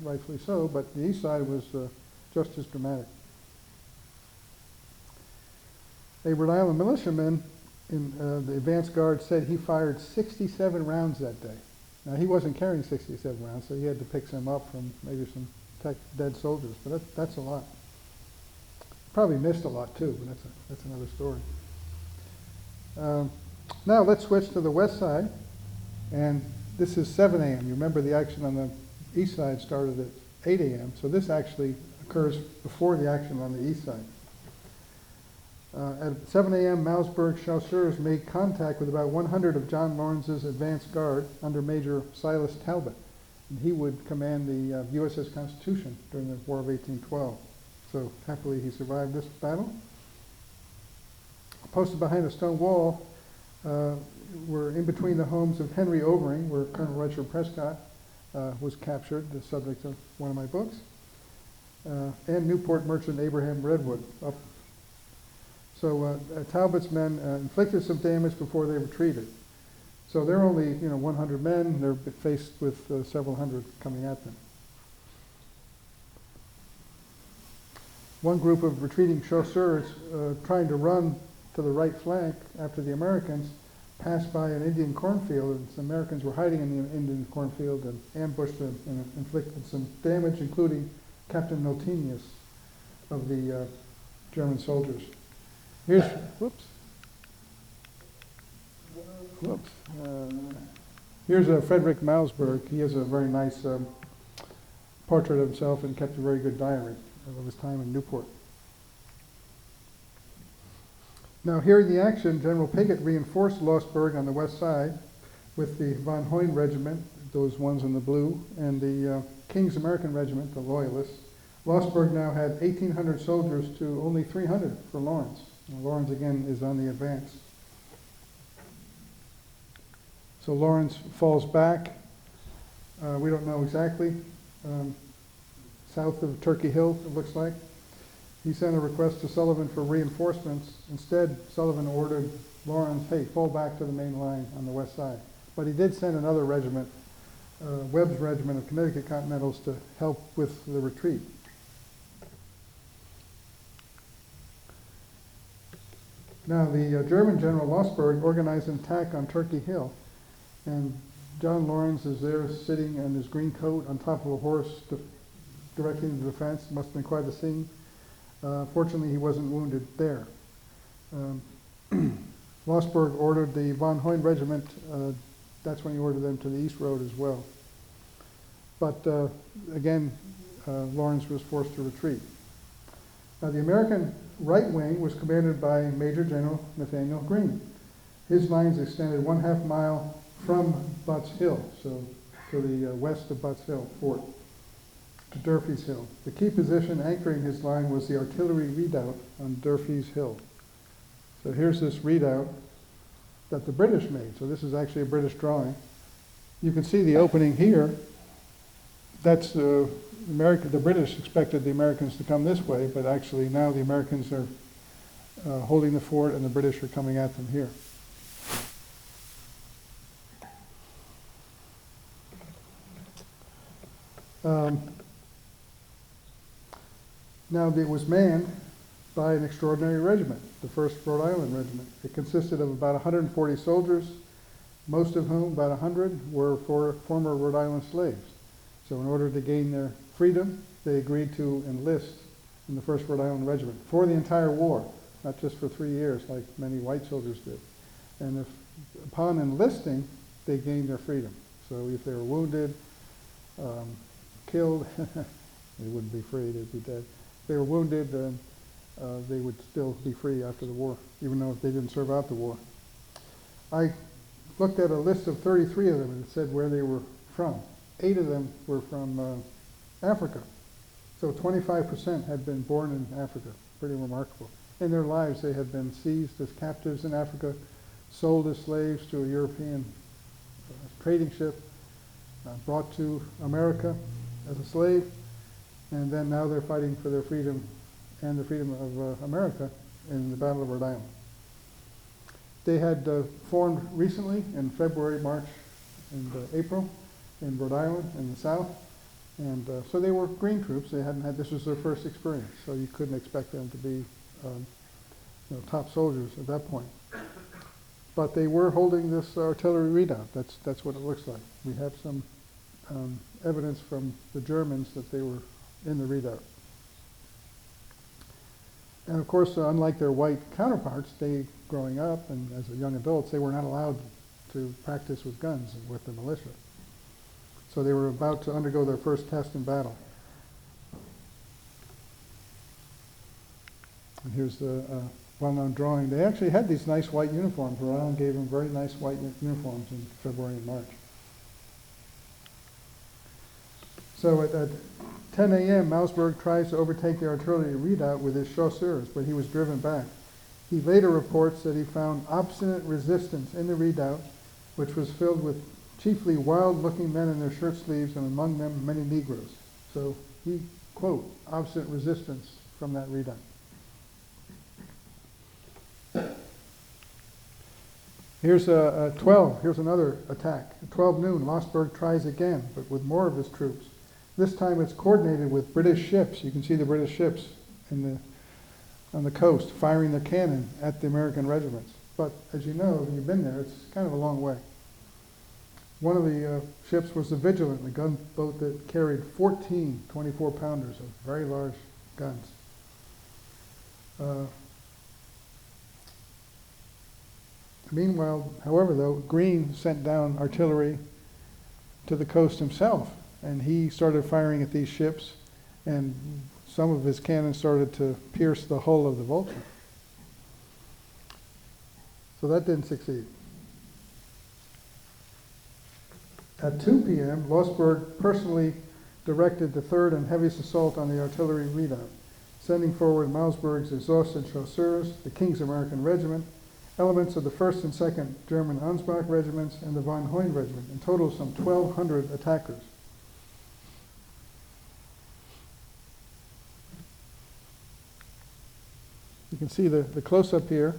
rightfully so, but the east side was just as dramatic. A Rhode Island militiaman in the advance guard said he fired 67 rounds that day. Now, he wasn't carrying 67 rounds, so he had to pick some up from maybe some dead soldiers, but that's a lot. Probably missed a lot too, but that's another story. Now let's switch to the west side, and this is 7 a.m. You remember the action on the east side started at 8 a.m., so this actually occurs before the action on the east side. At 7 a.m., Mausberg chasseurs made contact with about 100 of John Lawrence's advance guard under Major Silas Talbot, and he would command the USS Constitution during the War of 1812. So happily he survived this battle. Posted behind a stone wall were in between the homes of Henry Overing, where Colonel Richard Prescott was captured, the subject of one of my books, and Newport merchant Abraham Redwood. So Talbot's men inflicted some damage before they retreated. So they're only 100 men. They're faced with several hundred coming at them. One group of retreating chasseurs trying to run to the right flank after the Americans passed by an Indian cornfield, and some Americans were hiding in the Indian cornfield and ambushed them and inflicted some damage, including Captain Notinius of the German soldiers. Here's, here's Frederick Mausberg. He has a very nice portrait of himself and kept a very good diary of his time in Newport. Now, here in the action, General Piggott reinforced Lossberg on the west side with the von Hoyne Regiment, those ones in the blue, and the King's American Regiment, the Loyalists. Lossberg now had 1,800 soldiers to only 300 for Lawrence. And Lawrence, again, is on the advance. So Lawrence falls back. We don't know exactly. South of Turkey Hill, it looks like. He sent a request to Sullivan for reinforcements. Instead, Sullivan ordered Lawrence, hey, fall back to the main line on the west side. But he did send another regiment, Webb's Regiment of Connecticut Continentals, to help with the retreat. Now, the German General Lossberg organized an attack on Turkey Hill, and John Lawrence is there sitting in his green coat on top of a horse directing the defense. Must have been quite a scene. Fortunately, he wasn't wounded there. Lossberg ordered the von Hoyne Regiment, that's when he ordered them to the East Road as well. But again, Lawrence was forced to retreat. Now, the American right wing was commanded by Major General Nathaniel Greene. His lines extended 1/2 mile from Butts Hill, so to the west of Butts Hill Fort, to Durfee's Hill. The key position anchoring his line was the artillery redoubt on Durfee's Hill. So here's this redoubt that the British made. So this is actually a British drawing. You can see the opening here. That's the British expected the Americans to come this way, but actually now the Americans are holding the fort and the British are coming at them here. Now it was manned by an extraordinary regiment, the 1st Rhode Island Regiment. It consisted of about 140 soldiers, most of whom, about 100, were former Rhode Island slaves. So in order to gain their freedom, they agreed to enlist in the 1st Rhode Island Regiment for the entire war, not just for 3 years like many white soldiers did. And upon enlisting, they gained their freedom. So if they were wounded, killed, they wouldn't be free, they'd be dead. If they were wounded, they would still be free after the war, even though they didn't serve out the war. I looked at a list of 33 of them and it said where they were from. 8 of them were from Africa. So 25% had been born in Africa. Pretty remarkable. In their lives, they had been seized as captives in Africa, sold as slaves to a European trading ship, brought to America as a slave, and then now they're fighting for their freedom and the freedom of America in the Battle of Rhode Island. They had formed recently in February, March, and April in Rhode Island in the south, and so they were green troops. They hadn't had, this was their first experience, so you couldn't expect them to be top soldiers at that point. But they were holding this artillery redoubt. That's what it looks like. We have some evidence from the Germans that they were in the redoubt. And of course, unlike their white counterparts, they, growing up and as young adults, they were not allowed to practice with guns and with the militia. So they were about to undergo their first test in battle. And here's the well-known drawing. They actually had these nice white uniforms. Rhode gave them very nice white uniforms in February and March. So at 10 a.m., Mausberg tries to overtake the artillery redoubt with his chasseurs, but he was driven back. He later reports that he found obstinate resistance in the redoubt, which was filled with chiefly wild-looking men in their shirt sleeves, and among them many Negroes. So he, quote, obstinate resistance from that redoubt. Here's 12. Here's another attack. At 12 noon, Lossberg tries again, but with more of his troops. This time it's coordinated with British ships. You can see the British ships on the coast firing their cannon at the American regiments. But as you know, if you've been there, it's kind of a long way. One of the ships was the Vigilant, the gunboat that carried 14 24-pounders of very large guns. Meanwhile, however, though, Greene sent down artillery to the coast himself, and he started firing at these ships, and some of his cannon started to pierce the hull of the Vulture. So that didn't succeed. At 2 p.m., Lossberg personally directed the 3rd and heaviest assault on the artillery redoubt, sending forward Mausberg's exhausted chasseurs, the King's American Regiment, elements of the 1st and 2nd German Ansbach regiments, and the von Hoyn Regiment, in total some 1,200 attackers. You can see the close-up here.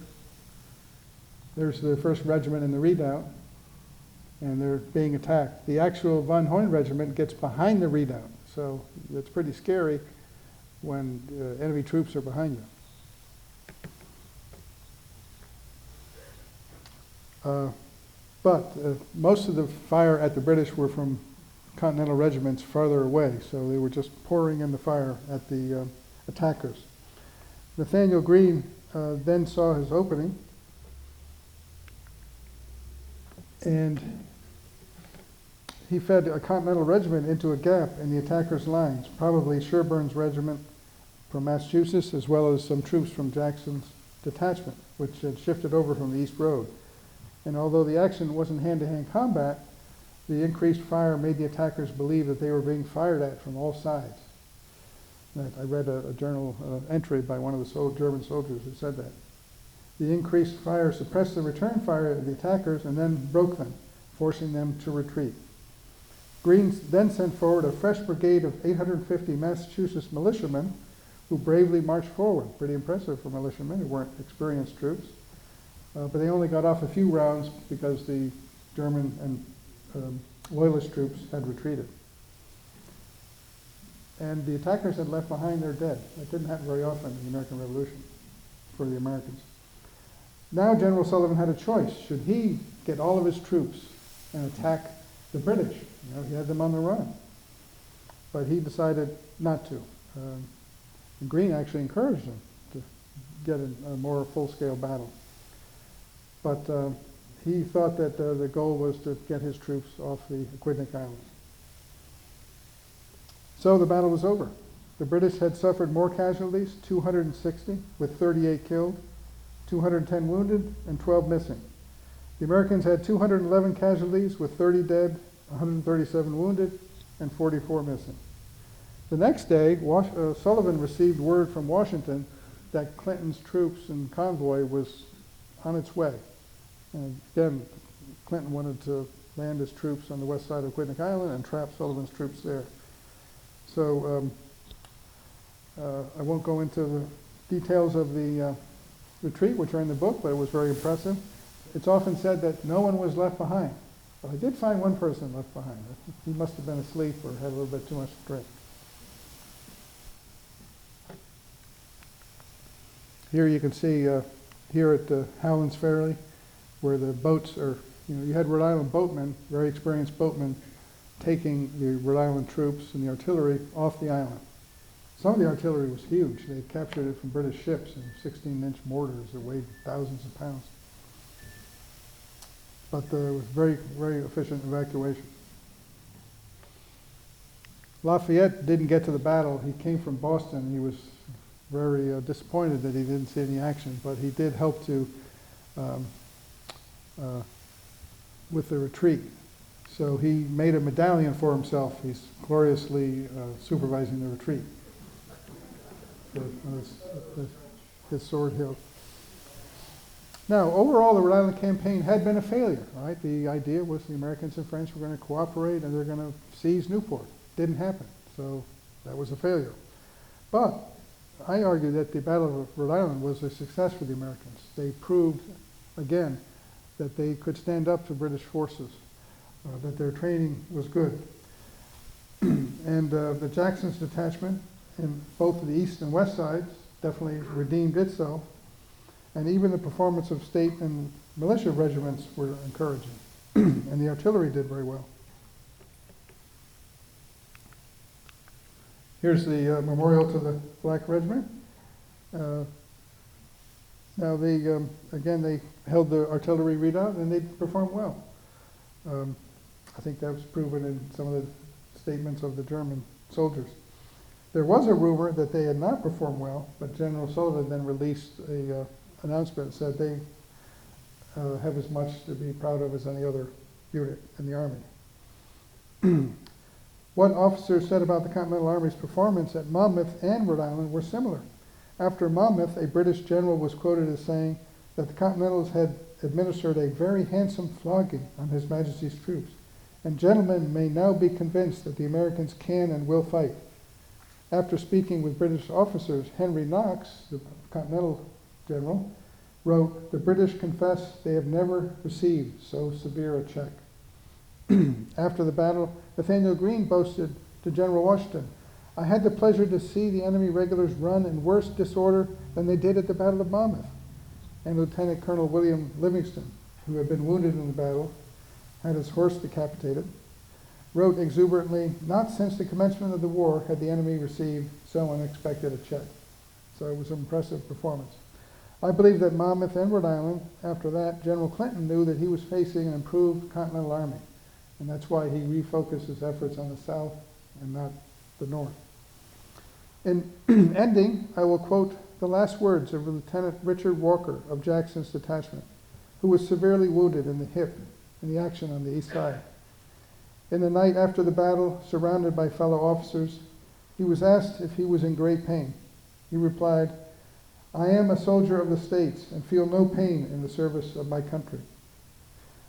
There's the 1st Regiment in the redoubt, and they're being attacked. The actual von Hoyn Regiment gets behind the redoubt, so it's pretty scary when enemy troops are behind you. But most of the fire at the British were from Continental regiments farther away, so they were just pouring in the fire at the attackers. Nathaniel Greene then saw his opening, and he fed a Continental regiment into a gap in the attackers' lines, probably Sherburne's regiment from Massachusetts, as well as some troops from Jackson's detachment, which had shifted over from the East Road. And although the action wasn't hand-to-hand combat, the increased fire made the attackers believe that they were being fired at from all sides. I read a journal entry by one of the German soldiers who said that. The increased fire suppressed the return fire of the attackers and then broke them, forcing them to retreat. Greene then sent forward a fresh brigade of 850 Massachusetts militiamen who bravely marched forward. Pretty impressive for militiamen who weren't experienced troops. But they only got off a few rounds because the German and Loyalist troops had retreated. And the attackers had left behind their dead. That didn't happen very often in the American Revolution for the Americans. Now General Sullivan had a choice. Should he get all of his troops and attack the British? You know, he had them on the run. But he decided not to. And Greene actually encouraged him to get a more full-scale battle. But he thought that the goal was to get his troops off the Aquidneck Islands. So the battle was over. The British had suffered more casualties, 260, with 38 killed, 210 wounded, and 12 missing. The Americans had 211 casualties, with 30 dead, 137 wounded, and 44 missing. The next day, Sullivan received word from Washington that Clinton's troops and convoy was on its way. And again, Clinton wanted to land his troops on the west side of Aquidneck Island and trap Sullivan's troops there. So I won't go into the details of the retreat, which are in the book, but it was very impressive. It's often said that no one was left behind. But I did find one person left behind. He must have been asleep or had a little bit too much to drink. Here you can see here at Howlands Ferry, where the boats are You had Rhode Island boatmen, very experienced boatmen, taking the Rhode Island troops and the artillery off the island. Some of the artillery was huge. They captured it from British ships in 16-inch mortars that weighed thousands of pounds. But it was very, very efficient evacuation. Lafayette didn't get to the battle. He came from Boston. He was very disappointed that he didn't see any action, but he did help to with the retreat. So he made a medallion for himself. He's gloriously supervising the retreat. His sword hilt. Now, overall, the Rhode Island campaign had been a failure, right? The idea was the Americans and French were going to cooperate and they're going to seize Newport. Didn't happen, so that was a failure. But I argue that the Battle of Rhode Island was a success for the Americans. They proved, again, that they could stand up to British forces, that their training was good. And the Jackson's detachment in both the east and west sides definitely redeemed itself. And even the performance of state and militia regiments were encouraging. And the artillery did very well. Here's the memorial to the Black Regiment. Now they, again, they held the artillery readout and they performed well. I think that was proven in some of the statements of the German soldiers. There was a rumor that they had not performed well, but General Sullivan then released a announcement that said they have as much to be proud of as any other unit in the Army. What officers said about the Continental Army's performance at Monmouth and Rhode Island were similar. After Monmouth, a British general was quoted as saying that the Continentals had administered a very handsome flogging on His Majesty's troops, and gentlemen may now be convinced that the Americans can and will fight. After speaking with British officers, Henry Knox, the Continental general, wrote, "The British confess they have never received so severe a check." After the battle, Nathanael Greene boasted to General Washington, "I had the pleasure to see the enemy regulars run in worse disorder than they did at the Battle of Monmouth." And Lieutenant Colonel William Livingston, who had been wounded in the battle, had his horse decapitated, wrote exuberantly, "Not since the commencement of the war had the enemy received so unexpected a check." So it was an impressive performance. I believe that Monmouth and Rhode Island, after that, General Clinton knew that he was facing an improved Continental Army. And that's why he refocused his efforts on the South and not the North. In ending, I will quote the last words of Lieutenant Richard Walker of Jackson's detachment, who was severely wounded in the hip in the action on the east side. In the night after the battle, surrounded by fellow officers, he was asked if he was in great pain. He replied, "I am a soldier of the States and feel no pain in the service of my country."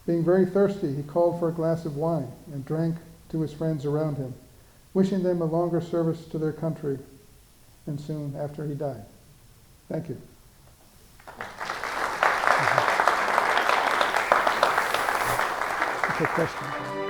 Being very thirsty, he called for a glass of wine and drank to his friends around him, wishing them a longer service to their country, and soon after he died. Thank you. Take questions.